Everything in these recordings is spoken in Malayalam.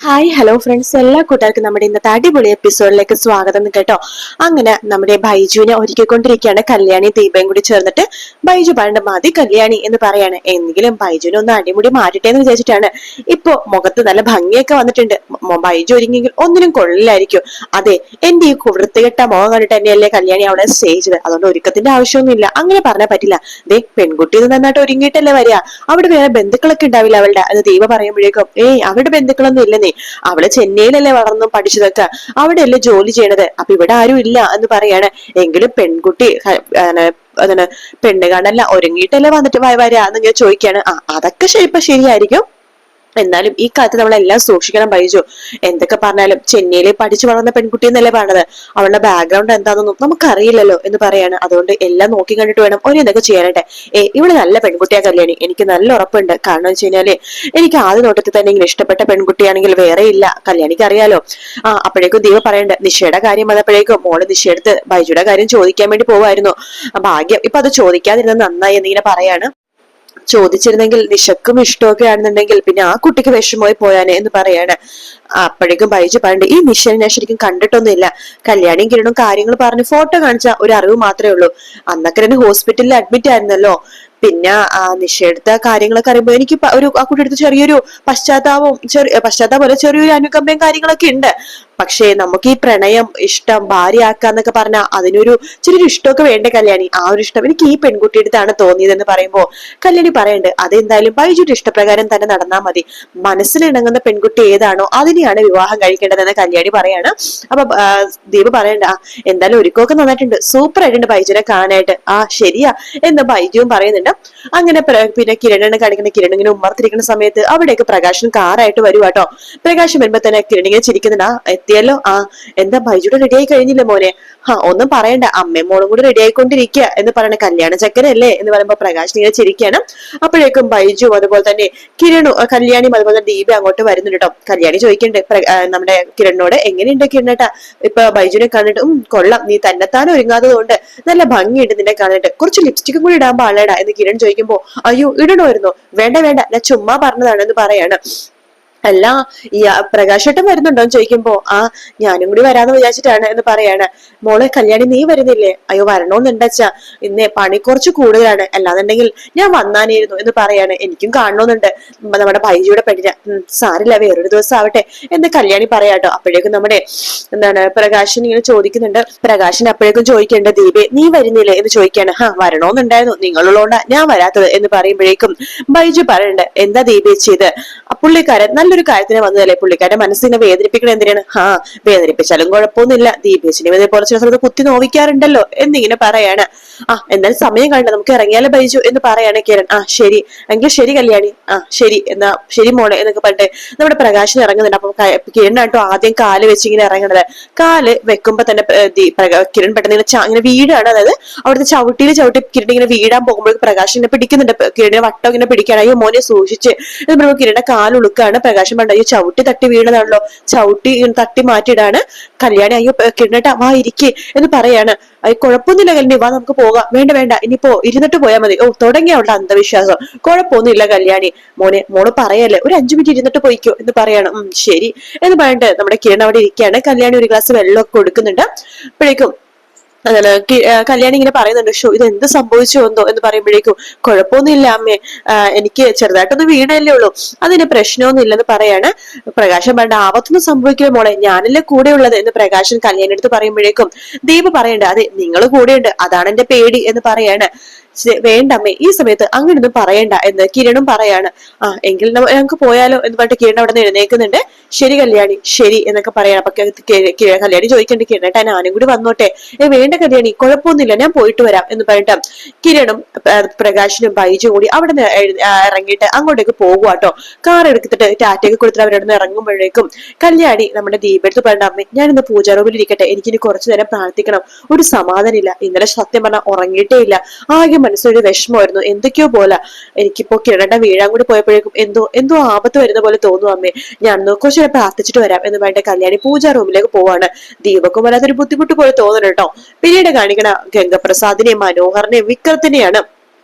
ഹായ് ഹലോ ഫ്രണ്ട്സ്, എല്ലാ കൂട്ടുകാർക്കും നമ്മുടെ ഇന്നത്തെ അടിപൊളി എപ്പിസോഡിലേക്ക് സ്വാഗതം കേട്ടോ. അങ്ങനെ നമ്മുടെ ബൈജുവിനെ ഒരുക്കിക്കൊണ്ടിരിക്കുകയാണ് കല്യാണി ദീപയും കൂടി ചേർന്നിട്ട്. ബൈജു പണ്ട് മതി കല്യാണി എന്ന് പറയാണ്. എങ്കിലും ബൈജുവിനെ ഒന്ന് അടിമുടി മാറ്റട്ടെ എന്ന് വിചാരിച്ചിട്ടാണ്. ഇപ്പൊ മുഖത്ത് നല്ല ഭംഗിയൊക്കെ വന്നിട്ടുണ്ട്. ബൈജു ഒരുങ്ങിയെങ്കിൽ ഒന്നിനും കൊള്ളില്ലായിരിക്കും. അതെ, എന്റെ ഈ വൃത്തികെട്ട മുഖം കണ്ടിട്ട് തന്നെയല്ലേ കല്യാണി അവിടെ സ്റ്റേ ചെയ്തത്. അതുകൊണ്ട് ഒരുക്കത്തിന്റെ ആവശ്യമൊന്നുമില്ല. അങ്ങനെ പറഞ്ഞാൽ പറ്റില്ല. ദേ, പെൺകുട്ടി നന്നായിട്ട് ഒരുങ്ങിയിട്ടല്ലേ വരിക. അവിടെ വേറെ ബന്ധുക്കളൊക്കെ ഉണ്ടാവില്ല അവളുടെ അത് ദീപ പറയുമ്പോഴേക്കും അവരുടെ ബന്ധുക്കളൊന്നും ഇല്ലെന്നേ. അവള് ചെന്നൈയിലല്ലേ വളർന്നും പഠിച്ചതൊക്കെ, അവിടെയല്ലേ ജോലി ചെയ്യണത്. അപ്പൊ ഇവിടെ ആരും ഇല്ല എന്ന് പറയാണ്. എങ്കിലും പെൺകുട്ടി അതിന് പെണ്ണ് കാണല്ല ഒരുങ്ങിയിട്ടല്ലേ വന്നിട്ട് വരാ എന്നിങ്ങനെ ചോദിക്കാണ്. അതൊക്കെ ഇപ്പൊ ശരിയായിരിക്കും. എന്നാലും ഈ കാലത്ത് നമ്മളെല്ലാം സൂക്ഷിക്കണം ബൈജു. എന്തൊക്കെ പറഞ്ഞാലും ചെന്നൈയിൽ പഠിച്ചു വളർന്ന പെൺകുട്ടി എന്നല്ലേ പറഞ്ഞത്. അവളുടെ ബാക്ക്ഗ്രൗണ്ട് എന്താണെന്നൊന്നും നമുക്കറിയില്ലല്ലോ എന്ന് പറയാണ്. അതുകൊണ്ട് എല്ലാം നോക്കി കണ്ടിട്ട് വേണം എന്തൊക്കെ ചെയ്യാനായിട്ട്. ഇവള് നല്ല പെൺകുട്ടിയാ കല്യാണി, എനിക്ക് നല്ല ഉറപ്പുണ്ട്. കാരണം വെച്ച് കഴിഞ്ഞാല് എനിക്ക് ആദ്യ നോട്ടത്തിൽ തന്നെ ഇങ്ങനെ ഇഷ്ടപ്പെട്ട പെൺകുട്ടിയാണെങ്കിൽ വേറെ ഇല്ല. കല്യാണിക്ക് അറിയാലോ. അപ്പോഴേക്കും ദീപ പറയണ്ട് നിഷയുടെ കാര്യം വന്നപ്പോഴേക്കും മോള് നിഷയെടുത്ത് ബൈജുയുടെ കാര്യം ചോദിക്കാൻ വേണ്ടി പോവായിരുന്നു. ഭാഗ്യം ഇപ്പൊ അത് ചോദിക്കാതിരുന്നത് നന്നായി എന്നിങ്ങനെ പറയാണ്. ചോദിച്ചിരുന്നെങ്കിൽ നിശക്കും ഇഷ്ടമൊക്കെ ആണെന്നുണ്ടെങ്കിൽ പിന്നെ ആ കുട്ടിക്ക് വിഷമമായി പോയാനെ എന്ന് പറയാണ്. അപ്പോഴേക്കും ബൈജു പറയണ്ട് ഈ നിശയെ ഞാൻ ശരിക്കും കണ്ടിട്ടൊന്നുമില്ല. കല്യാണിയും കിരണും കാര്യങ്ങൾ പറഞ്ഞ് ഫോട്ടോ കാണിച്ച ഒരു അറിവ് മാത്രമേ ഉള്ളൂ. അന്നൊക്കെ ഹോസ്പിറ്റലിൽ അഡ്മിറ്റ് ആയിരുന്നല്ലോ. പിന്നെ നിഷയെടുത്ത കാര്യങ്ങളൊക്കെ അറിയുമ്പോൾ എനിക്ക് ആ കുട്ടിയെടുത്ത് ചെറിയൊരു പശ്ചാത്താപം ചെറിയൊരു അനുകമ്പയും കാര്യങ്ങളൊക്കെ ഉണ്ട്. പക്ഷേ നമുക്ക് ഈ പ്രണയം ഇഷ്ടം ഭാര്യയാക്കാന്നൊക്കെ പറഞ്ഞാൽ അതിനൊരു ചെറിയൊരു ഇഷ്ടമൊക്കെ വേണ്ട കല്യാണി. ആ ഒരു ഇഷ്ടം എനിക്ക് ഈ പെൺകുട്ടിയെടുത്താണ് തോന്നിയതെന്ന് പറയുമ്പോ കല്യാണി പറയണ്ട് അതെന്തായാലും ബൈജുന്റെ ഇഷ്ടപ്രകാരം തന്നെ നടന്നാൽ മതി. മനസ്സിലിണങ്ങുന്ന പെൺകുട്ടി ഏതാണോ അതിനെയാണ് വിവാഹം കഴിക്കേണ്ടതെന്ന് കല്യാണി പറയാണ്. അപ്പൊ ദീപ് പറയണ്ട എന്തായാലും ഒരുക്കമൊക്കെ നന്നായിട്ടുണ്ട്, സൂപ്പർ ആയിട്ടുണ്ട് ബൈജുനെ കാണാനായിട്ട്. ശരിയാ എന്ന് ബൈജുവും പറയുന്നുണ്ട്. അങ്ങനെ പിന്നെ കിരണിനെ കാണിക്കുന്ന കിരൺ ഇങ്ങനെ ഉമ്മർത്തിരിക്കുന്ന സമയത്ത് അവിടേക്ക് പ്രകാശൻ കാറായിട്ട് വരുവാട്ടോ. പ്രകാശൻ വരുമ്പോ തന്നെ കിരൺ ഇങ്ങനെ ചിരിക്കുന്നുണ്ട്. എത്തിയല്ലോ. എന്താ ബൈജുടെ റെഡി ആയി കഴിഞ്ഞില്ലേ മോനെ? ഒന്നും പറയണ്ട, അമ്മയും മോളും കൂടി റെഡി ആയിക്കൊണ്ടിരിക്കുക എന്ന് പറയണ കല്യാണ ചക്കരല്ലേ എന്ന് പറയുമ്പോ പ്രകാശ് ഇങ്ങനെ ചിരിക്കുകയാണ്. അപ്പോഴേക്കും ബൈജു അതുപോലെ തന്നെ കല്യാണിയും അതുപോലെ തന്നെ ദീപ അങ്ങോട്ട് വരുന്നുണ്ട് കേട്ടോ. കല്യാണി ചോദിക്കുന്നുണ്ട് നമ്മുടെ കിരണിനോട് എങ്ങനെയുണ്ട് കിരണേട്ടാ ഇപ്പൊ ബൈജുനെ കണ്ടിട്ട്. കൊള്ളാം, നീ തന്നെത്താനും ഒരുങ്ങാത്തത് കൊണ്ട് നല്ല ഭംഗിയുണ്ട് നിന്നെ കാണിട്ട്. കുറച്ച് ലിപ്സ്റ്റിക്കും കൂടി ഇടാൻ പാടില്ലടാ എന്ന് കിരൺ ചോദിക്കുമ്പോ അയ്യോ ഇടണമായിരുന്നോ? വേണ്ട വേണ്ട, ഞാൻ ചുമ്മാ പറഞ്ഞതാണ് എന്ന് പറയാണ്. അല്ല, ഈ പ്രകാശേട്ടൻ വരുന്നുണ്ടോ എന്ന് ചോദിക്കുമ്പോ ഞാനും കൂടി വരാന്ന് വിചാരിച്ചിട്ടാണ് എന്ന് പറയാണ്. മോളെ കല്യാണി നീ വരുന്നില്ലേ? അയ്യോ വരണോന്നുണ്ടച്ചാ, ഇന്ന് പണി കുറച്ച് കൂടുതലാണ്, അല്ലാന്നുണ്ടെങ്കിൽ ഞാൻ വന്നാനായിരുന്നു എന്ന് പറയാണ്. എനിക്കും കാണണമെന്നുണ്ട് നമ്മുടെ ബൈജുയുടെ പെണ്ണിന്. സാരില്ല, വേറൊരു ദിവസം ആവട്ടെ എന്ന് കല്യാണി പറയാട്ടോ. അപ്പോഴേക്കും നമ്മുടെ പ്രകാശൻ ഇങ്ങനെ ചോദിക്കുന്നുണ്ട്. പ്രകാശൻ അപ്പോഴേക്കും ചോദിക്കേണ്ട ദീപേ നീ വരുന്നില്ലേ എന്ന് ചോദിക്കാണ്. വരണോന്നുണ്ടായിരുന്നു, നിങ്ങളുള്ളതുകൊണ്ടാ ഞാൻ വരാത്തത് എന്ന് പറയുമ്പോഴേക്കും ബൈജു പറയണ്ട് എന്താ ദീപേ ചെയ്ത് പുള്ളിക്കാരൻ നല്ലൊരു കാര്യത്തിന് വന്നതല്ലേ, പുള്ളിക്കാരന്റെ മനസ്സിനെ വേദനിപ്പിക്കണം എന്തിനാണ്? വേദനിപ്പിച്ചാലും കുഴപ്പമൊന്നുമില്ല, ദീപേച്ചിനെ ഇതേപോലെ ചില സമയത്ത് കുത്തി നോവിക്കാറുണ്ടല്ലോ എന്നിങ്ങനെ പറയാണ്. എന്നാൽ സമയം കണ്ട നമുക്ക് ഇറങ്ങിയാലോ ബൈജു എന്ന് പറയാണ് കിരൺ. ശരി എങ്കിൽ ശരി കല്യാണി, ശരി എന്നാ ശരി മോളെ എന്നൊക്കെ പറഞ്ഞിട്ട് നമ്മുടെ പ്രകാശൻ ഇറങ്ങുന്നുണ്ട്. അപ്പൊ കിരണാട്ടോ ആദ്യം കാല് വെച്ച് ഇങ്ങനെ ഇറങ്ങണത്. കാല് വെക്കുമ്പോ തന്നെ കിരൺ പെട്ടെന്ന് ഇങ്ങനെ വീടാണ്. അതായത് അവിടുത്തെ ചവിട്ടിയിൽ ചവിട്ടി കിരൺ ഇങ്ങനെ വീടാൻ പോകുമ്പോൾ പ്രകാശൻ ഇങ്ങനെ പിടിക്കുന്നുണ്ട്. കിരണിനെ വട്ടം ഇങ്ങനെ പിടിക്കാൻ. അയ്യോ മോനെ സൂക്ഷിച്ച് എന്ന് പറയുമ്പോൾ കിരണിന്റെ കാലുളുക്കാണ്. പ്രകാശം പണ്ട് അയ്യോ ചവിട്ടി തട്ടി വീണതാണല്ലോ, ചവിട്ടി തട്ടി മാറ്റിയിടാണ്. കല്യാണി അയ്യോ കിരണേട്ടാ വാ ഇരിക്കേ എന്ന് പറയാണ്. കുഴപ്പമൊന്നുമില്ല കല്യാണി, വാ നമുക്ക് പോകാം. വേണ്ട വേണ്ട, ഇനിയിപ്പോ ഇരുന്നിട്ട് പോയാൽ മതി. തുടങ്ങിയ അവളുടെ അന്ധവിശ്വാസം. കുഴപ്പമൊന്നുമില്ല കല്യാണി, മോള് പറയല്ലേ, ഒരു 5 മിനിറ്റ് ഇരുന്നിട്ട് പോയിക്കോ എന്ന് പറയാണ്. ശരി എന്ന് പറഞ്ഞിട്ട് നമ്മുടെ കിരൺ അവിടെ ഇരിക്കുകയാണ്. കല്യാണി ഒരു ഗ്ലാസ് വെള്ളമൊക്കെ കൊടുക്കുന്നുണ്ട്. അപ്പോഴേക്കും കല്യാണി ഇങ്ങനെ പറയുന്നുണ്ട് ഇത് എന്ത് സംഭവിച്ചു എന്തോ എന്ന് പറയുമ്പോഴേക്കും കുഴപ്പമൊന്നുമില്ല അമ്മേ, എനിക്ക് ചെറുതായിട്ടൊന്നും വീണല്ലേ ഉള്ളൂ, അതിന് പ്രശ്നമൊന്നും ഇല്ലെന്ന് പറയാണ്. പ്രകാശൻ പറഞ്ഞ ആപത്തൊന്നും സംഭവിക്കില്ല മോളെ, ഞാനല്ലേ കൂടെ ഉള്ളത് എന്ന് പ്രകാശൻ കല്യാണി അടുത്ത് പറയുമ്പോഴേക്കും ദീപ് പറയണ്ട അതെ നിങ്ങൾ കൂടെയുണ്ട്, അതാണ് എന്റെ പേടി എന്ന് പറയാണ്. വേണ്ടമ്മേ ഈ സമയത്ത് അങ്ങനൊന്നും പറയണ്ട എന്ന് കിരണും പറയാണ്. എങ്കിൽ ഞങ്ങൾക്ക് പോയാലോ എന്ന് പറഞ്ഞിട്ട് കിരൺ അവിടെ നിന്ന് എഴുന്നേക്കുന്നുണ്ട്. ശരി കല്യാണി ശരി എന്നൊക്കെ പറയണം. അപ്പൊ കല്യാണി ചോദിക്കണ്ട് കിരണേട്ടാ ഞാനും കൂടി വന്നോട്ടെ? വേണ്ട കല്യാണി കുഴപ്പമൊന്നുമില്ല, ഞാൻ പോയിട്ട് വരാം എന്ന് പറഞ്ഞിട്ട് കിരണും പ്രകാശനും ബൈജും കൂടി അവിടെ നിന്ന് ഇറങ്ങിയിട്ട് അങ്ങോട്ടേക്ക് പോകുവാട്ടോ. കാർ എടുത്തിട്ട് ടാറ്റയൊക്കെ കൊടുത്തിട്ട് അവരുടെ നിന്ന് ഇറങ്ങുമ്പോഴേക്കും കല്യാണി നമ്മുടെ ദീപെടുത്ത് പറഞ്ഞ അമ്മേ ഞാനിന്ന് പൂജാ റൂമിൽ ഇരിക്കട്ടെ, എനിക്കിനി കുറച്ചു നേരം പ്രാർത്ഥിക്കണം, ഒരു സമാധാനമില്ല. ഇന്നലെ സത്യം പറഞ്ഞാൽ ഉറങ്ങിയിട്ടേ ഇല്ല, ആകെ മനസ്സിലൊരു വിഷമമായിരുന്നു, എന്തൊക്കെയോ പോലെ. എനിക്കിപ്പോ കിരണ വീഴാൻ കൂടി പോയപ്പോഴേക്കും എന്തോ ആപത്ത് വരുന്ന പോലെ തോന്നുന്നു അമ്മേ, ഞാൻ കുറച്ചു നേരം പ്രാർത്ഥിച്ചിട്ട് വരാം എന്ന് പറഞ്ഞിട്ട് കല്യാണി പൂജാ റൂമിലേക്ക് പോവാണ്. ദീപക്കും വല്ലാത്തൊരു ബുദ്ധിമുട്ട് പോലെ തോന്നുന്നു കേട്ടോ. പിന്നീട് കാണിക്കണ ഗംഗപ്രസാദിനെയും മനോഹറിനെയും വിക്രത്തിനെയാണ്.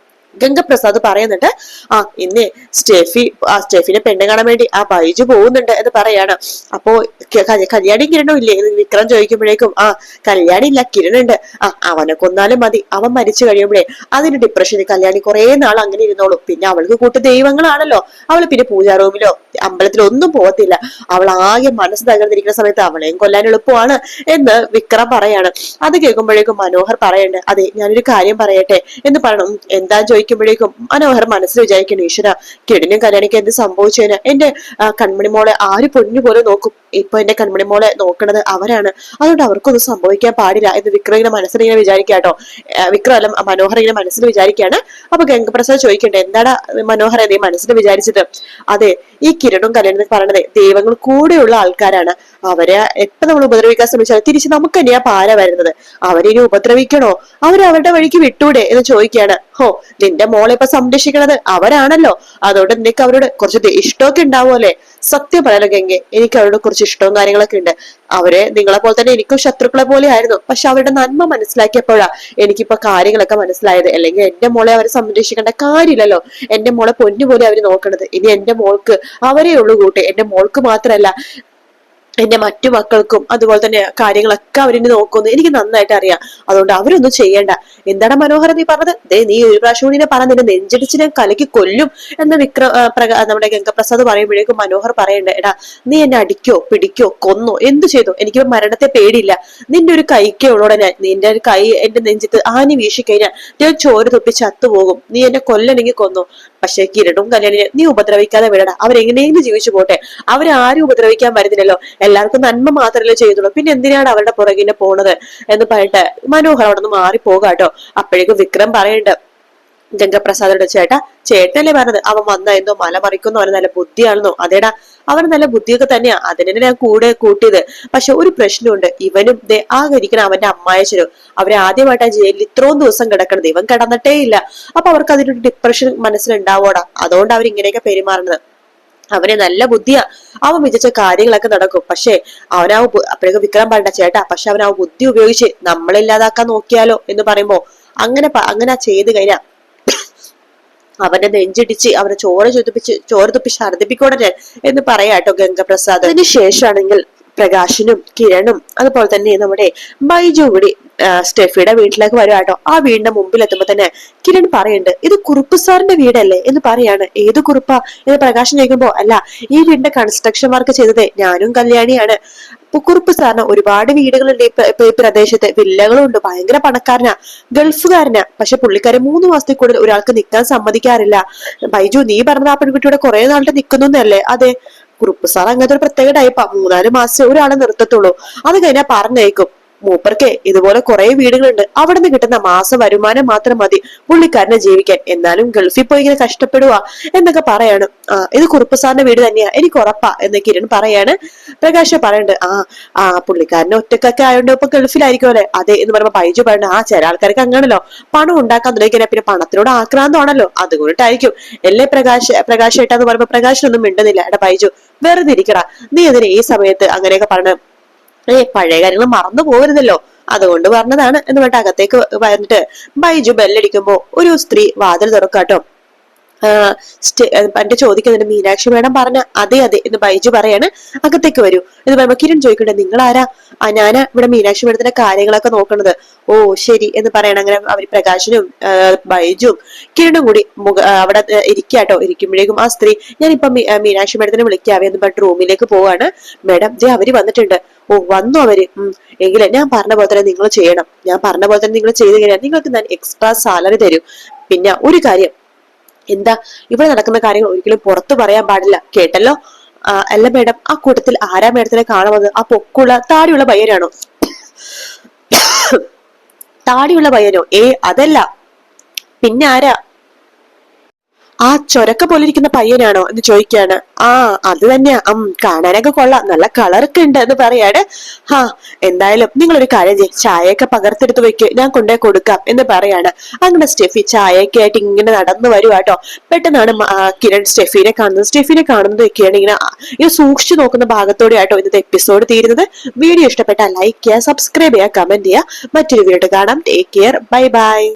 ഗംഗപ്രസാദ് പറയുന്നുണ്ട്. ആ ഇന്ന് സ്റ്റെഫിനെ പെണ്ണ് കാണാൻ വേണ്ടി ആ ബൈജു പോകുന്നുണ്ട് എന്ന് പറയാണ്. അപ്പോ കല്യാണി കിരണും ഇല്ലേ എന്ന് വിക്രം ചോദിക്കുമ്പോഴേക്കും ആ കല്യാണി ഇല്ല, കിരണുണ്ട്. ആ അവനെ കൊന്നാലും മതി, അവൻ മരിച്ചു കഴിയുമ്പോഴേ അതിന് ഡിപ്രഷന് കല്യാണി കുറെ നാൾ അങ്ങനെ ഇരുന്നോളൂ. പിന്നെ അവൾക്ക് കൂട്ട് ദൈവങ്ങളാണല്ലോ. അവള് പിന്നെ പൂജാ റൂമിലോ അമ്പലത്തിലോ ഒന്നും പോകത്തില്ല. അവൾ ആകെ മനസ്സ് തകർന്നിരിക്കുന്ന സമയത്ത് അവളെയും കൊല്ലാൻ എളുപ്പമാണ് എന്ന് വിക്രം പറയാണ്. അത് കേൾക്കുമ്പോഴേക്കും മനോഹർ പറയണ്ട്, അതെ ഞാനൊരു കാര്യം പറയട്ടെ എന്ന് പറയണം. എന്താ ചോദിക്കുമ്പോഴേക്കും മനോഹർ മനസ്സിൽ വിചാരിക്കുന്നു, ഈശ്വര കിടിനും കല്യാണിക്ക് എന്ത് സംഭവിച്ചതിന് എന്റെ കൺമണി മോളെ ആര് പൊന്നു പോലെ നോക്കും. ഇപ്പൊ എന്റെ കൺമണി മോളെ നോക്കണത് അവരാണ്, അതുകൊണ്ട് അവർക്കൊന്നും സംഭവിക്കാൻ പാടില്ല എന്ന് വിക്രം ഇങ്ങനെ മനസ്സിലിങ്ങനെ വിചാരിക്കാട്ടോ. വിക്രം അല്ല മനോഹർ ഇങ്ങനെ മനസ്സിൽ വിചാരിക്കുകയാണ്. അപ്പൊ ഗംഗപ്രസാദ് ചോദിക്കട്ടെ, എന്താടാ മനോഹർ നീ മനസ്സിൽ വിചാരിച്ചത്? അതെ, ഈ കിരണും കല്യാണം പറയണത് ദൈവങ്ങൾ കൂടെയുള്ള ആൾക്കാരാണ്. അവരെ എപ്പോ നമ്മൾ ഉപദ്രവിക്കാൻ ശ്രമിച്ചാൽ തിരിച്ച് നമുക്ക് തന്നെയാ പാര വരുന്നത്. അവരിനി ഉപദ്രവിക്കണോ? അവരവരുടെ വഴിക്ക് വിട്ടൂടെ എന്ന് ചോദിക്കുകയാണ്. ഹോ, നിന്റെ മോളെ ഇപ്പൊ സംരക്ഷിക്കണത് അവരാണല്ലോ, അതുകൊണ്ട് നിനക്ക് അവരോട് കുറച്ച് ഇഷ്ടമൊക്കെ ഉണ്ടാവുമല്ലേ? സത്യം പറയാലോ ഗംഗെ, എനിക്ക് അവരോട് കുറച്ച് ഇഷ്ടവും കാര്യങ്ങളൊക്കെ ഉണ്ട്. അവരെ നിങ്ങളെ പോലെ തന്നെ എനിക്കും ശത്രുക്കളെ പോലെ ആയിരുന്നു. പക്ഷെ അവരുടെ നന്മ മനസ്സിലാക്കിയപ്പോഴാ എനിക്കിപ്പോ കാര്യങ്ങളൊക്കെ മനസ്സിലായത്. അല്ലെങ്കിൽ എന്റെ മോളെ അവരെ സംരക്ഷിക്കേണ്ട കാര്യമില്ലല്ലോ. എന്റെ മോളെ പൊന്നുപോലെ അവര് നോക്കണത്. ഇനി എന്റെ മോൾക്ക് അവരേ ഉള്ളൂ കൂട്ടെ. എന്റെ മോൾക്ക് മാത്രല്ല, എന്റെ മറ്റു മക്കൾക്കും അതുപോലെ തന്നെ കാര്യങ്ങളൊക്കെ അവരെന്നെ നോക്കുന്നു. എനിക്ക് നന്നായിട്ട് അറിയാം. അതുകൊണ്ട് അവരൊന്നും ചെയ്യണ്ട. എന്താണ് മനോഹര നീ പറഞ്ഞത്? ദേ നീ ഒരു പ്രാവശ്യം കൂടി പറഞ്ഞ നിന്റെ നെഞ്ചടിച്ചിനെ കലക്കി കൊല്ലും എന്ന് നമ്മുടെ ഗംഗപ്രസാദ് പറയുമ്പോഴേക്കും മനോഹർ പറയണ്ട, എടാ നീ എന്നെ അടിക്കോ പിടിക്കോ കൊന്നോ എന്തു ചെയ്തോ എനിക്ക് മരണത്തെ പേടിയില്ല. നിന്റെ ഒരു കൈക്കേ ഉള്ളോടെ ഞാൻ, നിന്റെ ഒരു കൈ എന്റെ നെഞ്ചത്ത് ആനി വീശിക്കഴിഞ്ഞാൽ ഞാൻ ചോര തൊപ്പി ചത്തുപോകും. നീ എന്നെ കൊല്ലണെങ്കിൽ കൊന്നു. പക്ഷെ കിരണും കല്യാണിനെ നീ ഉപദ്രവിക്കാതെ വിടടാ. അവരെങ്ങനെയെങ്കിലും ജീവിച്ചു പോട്ടെ. അവരാരും ഉപദ്രവിക്കാൻ വരുന്നില്ലല്ലോ. എല്ലാവർക്കും നന്മ മാത്രമല്ലേ ചെയ്തുള്ളൂ. പിന്നെ എന്തിനാണ് അവരുടെ പുറകിനെ പോണത് എന്ന് പറഞ്ഞിട്ട് മനോഹർ അവിടെ നിന്ന് മാറിപ്പോകാട്ടോ. അപ്പോഴേക്കും വിക്രം പറയുന്നുണ്ട് ഗംഗപ്രസാദോട്, ചേട്ടല്ലേ പറഞ്ഞത് അവൻ വന്ന എന്തോ മല മറിക്കുന്നു, അവന് നല്ല ബുദ്ധിയാണെന്നോ? അതേടാ, അവന് നല്ല ബുദ്ധിയൊക്കെ തന്നെയാ, അതിനെ ഞാൻ കൂടെ കൂട്ടിയത്. പക്ഷെ ഒരു പ്രശ്നമുണ്ട്, ഇവനും ആകെ ഇരിക്കണം അവന്റെ അമ്മായച്ചനും. അവരെ ആദ്യമായിട്ടാ ജയിലിൽ ഇത്രയും ദിവസം കിടക്കണത്. ഇവൻ കിടന്നിട്ടേ ഇല്ല. അപ്പൊ അവർക്ക് അതിനൊരു ഡിപ്രഷൻ മനസ്സിലുണ്ടാവോടാ. അതുകൊണ്ട് അവരിങ്ങനെയൊക്കെ പെരുമാറുന്നത്. അവന് നല്ല ബുദ്ധിയാ, അവൻ വിചാരിച്ച കാര്യങ്ങളൊക്കെ നടക്കും. പക്ഷെ അപ്പോഴേക്കും വിക്രം പറയണ്ട, ചേട്ടാ പക്ഷെ അവൻ ആ ബുദ്ധി ഉപയോഗിച്ച് നമ്മളില്ലാതാക്കാൻ നോക്കിയാലോ എന്ന് പറയുമ്പോ അങ്ങനെ ചെയ്ത് കഴിഞ്ഞാൽ അവന്റെ നെഞ്ചിടിച്ച് അവനെ ചോര തുപ്പി ഛർദിപ്പിക്കോടെ എന്ന് പറയാട്ടോ ഗംഗപ്രസാദ്. അതിന് ശേഷമാണെങ്കിൽ പ്രകാശനും കിരണും അതുപോലെ തന്നെ നമ്മുടെ ബൈജു കൂടി സ്റ്റെഫിയുടെ വീട്ടിലേക്ക് വരുവാട്ടോ. ആ വീടിന്റെ മുമ്പിൽ എത്തുമ്പോ തന്നെ കിരൺ പറയുന്നുണ്ട്, ഇത് കുറുപ്പ് സാറിന്റെ വീടല്ലേ എന്ന് പറയാണ്. ഏത് കുറുപ്പാ എന്ന് പ്രകാശൻ ചോദിക്കുമ്പോ, അല്ല ഈ വീടിന്റെ കൺസ്ട്രക്ഷൻ വർക്ക് ചെയ്തത് ഞാനും കല്യാണിയാണ്. കുറുപ്പ് സാറിന് ഒരുപാട് വീടുകളുണ്ട് ഈ പ്രദേശത്ത്, വില്ലകളും ഉണ്ട്. ഭയങ്കര പണക്കാരനാ, ഗൾഫുകാരനാ. പക്ഷെ പുള്ളിക്കാരൻ 3 മാസത്തിൽ കൂടുതൽ ഒരാൾക്ക് നിൽക്കാൻ സമ്മതിക്കാറില്ല. ബൈജു നീ പറഞ്ഞത് ആ പെൺകുട്ടിയുടെ കുറെ നാളിട്ട് നിൽക്കുന്നല്ലേ? അതെ, കുറുപ്പ് സാർ അങ്ങനത്തെ ഒരു പ്രത്യേക ടൈപ്പാ. 3-4 മാസം ഒരാളെ നിർത്തത്തുള്ളൂ. അത് കഴിഞ്ഞാൽ പറഞ്ഞേക്കും. മൂപ്പർക്ക് ഇതുപോലെ കുറെ വീടുകളുണ്ട്. അവിടെ നിന്ന് കിട്ടുന്ന മാസ വരുമാനം മാത്രം മതി പുള്ളിക്കാരനെ ജീവിക്കാൻ. എന്നാലും ഗൾഫിൽ പോയി ഇങ്ങനെ കഷ്ടപ്പെടുക എന്നൊക്കെ പറയാണ്. ഇത് കുറുപ്പ് സാറിന്റെ വീട് തന്നെയാ, എനിക്ക് ഉറപ്പാ എന്ന് കിരൺ പറയാണ്. പ്രകാശ് പറയണ്ട്, പുള്ളിക്കാരനെ ഒറ്റക്കൊക്കെ ആയതുകൊണ്ട് ഇപ്പൊ ഗൾഫിലായിരിക്കുമല്ലേ? അതെ എന്ന് പറയുമ്പോ ബൈജു പറയണ്ട, ചില ആൾക്കാർക്ക് അങ്ങാണല്ലോ, പണം ഉണ്ടാക്കാൻ തുടങ്ങിയാൽ പിന്നെ പണത്തിനോട് ആക്രാന്തമാണല്ലോ, അതുകൊണ്ടിട്ടായിരിക്കും അല്ലേ പ്രകാശ് ഏട്ടാന്ന് പറയുമ്പോ പ്രകാശിനൊന്നും മിണ്ടുന്നില്ല. എടാ ബൈജു വെറുതെ ഇരിക്കടാ, നീ അതിന് ഈ സമയത്ത് അങ്ങനെയൊക്കെ പറഞ്ഞു പഴയ കാര്യങ്ങൾ മറന്നു പോകരുതല്ലോ, അതുകൊണ്ട് പറഞ്ഞതാണ് എന്ന് പറഞ്ഞിട്ട് അകത്തേക്ക് വന്നിട്ട് ബൈജു ബെല്ലടിക്കുമ്പോ ഒരു സ്ത്രീ വാതിൽ തുറക്കാട്ടോ. എന്റെ ചോദിക്കുന്നുണ്ട്, മീനാക്ഷി മേഡം പറഞ്ഞ അതെ എന്ന് ബൈജു പറയാണ്. അകത്തേക്ക് വരൂ എന്ന് പറയുമ്പോ കിരൺ ചോദിക്കണ്ടേ, നിങ്ങൾ ആരാ? ഞാനാ ഇവിടെ മീനാക്ഷി മേഡത്തിന്റെ കാര്യങ്ങളൊക്കെ നോക്കണത്. ഓ ശരി എന്ന് പറയണം. അങ്ങനെ അവർ പ്രകാശനും ബൈജും കിരണും കൂടി അവിടെ ഇരിക്കാട്ടോ. ഇരിക്കുമ്പോഴേക്കും ആ സ്ത്രീ, ഞാനിപ്പൊ മീനാക്ഷി മേഡത്തിനെ വിളിക്കാവേ എന്ന് പറഞ്ഞിട്ട് റൂമിലേക്ക് പോവാണ്. മേഡം അവര് വന്നിട്ടുണ്ട്. ഓ വന്നു അവര്? എങ്കിലെ ഞാൻ പറഞ്ഞ പോലെ തന്നെ നിങ്ങൾ ചെയ്യണം. ഞാൻ പറഞ്ഞ പോലെ തന്നെ നിങ്ങൾ ചെയ്ത് കഴിഞ്ഞാൽ നിങ്ങൾക്ക് ഞാൻ എക്സ്ട്രാ സാലറി തരും. പിന്നെ ഒരു കാര്യം, എന്താ ഇവിടെ നടക്കുന്ന കാര്യങ്ങൾ ഒരിക്കലും പുറത്തു പറയാൻ പാടില്ല, കേട്ടല്ലോ? അല്ല മേഡം, ആ കൂട്ടത്തിൽ ആരാ മേഡത്തിനെ കാണുന്നത്? ആ പൊക്കുള്ള താടിയുള്ള പയ്യനാണോ? താടിയുള്ള പയ്യനോ? അതല്ല, പിന്നെ ആരാ? ആ ചൊരക്ക പോലെ ഇരിക്കുന്ന പയ്യനാണോ എന്ന് ചോദിക്കാണ്. അത് തന്നെയാ. കാണാനൊക്കെ കൊള്ളാം, നല്ല കളറൊക്കെ ഉണ്ട് എന്ന് പറയാണ്. എന്തായാലും നിങ്ങളൊരു കാര്യം ചെയ്യും, ചായയൊക്കെ പകർത്തെടുത്ത് വെക്ക്, ഞാൻ കൊണ്ടുപോയി കൊടുക്കാം എന്ന് പറയാണ്. അങ്ങനെ സ്റ്റെഫി ചായയൊക്കെ ആയിട്ട് ഇങ്ങനെ നടന്നു വരുവാട്ടോ. പെട്ടെന്നാണ് കിരൺ സ്റ്റെഫിനെ കാണുന്നത്. സ്റ്റെഫിനെ കാണുന്നതൊക്കെയാണ് ഇങ്ങനെ സൂക്ഷിച്ചു നോക്കുന്ന ഭാഗത്തോടെ ആട്ടോ ഇന്നത്തെ എപ്പിസോഡ് തീരുന്നത്. വീഡിയോ ഇഷ്ടപ്പെട്ടാൽ ലൈക്ക് ചെയ്യുക, സബ്സ്ക്രൈബ് ചെയ്യുക, കമന്റ് ചെയ്യുക. മറ്റൊരു വീഡിയോ കാണാം. Take care, bye bye.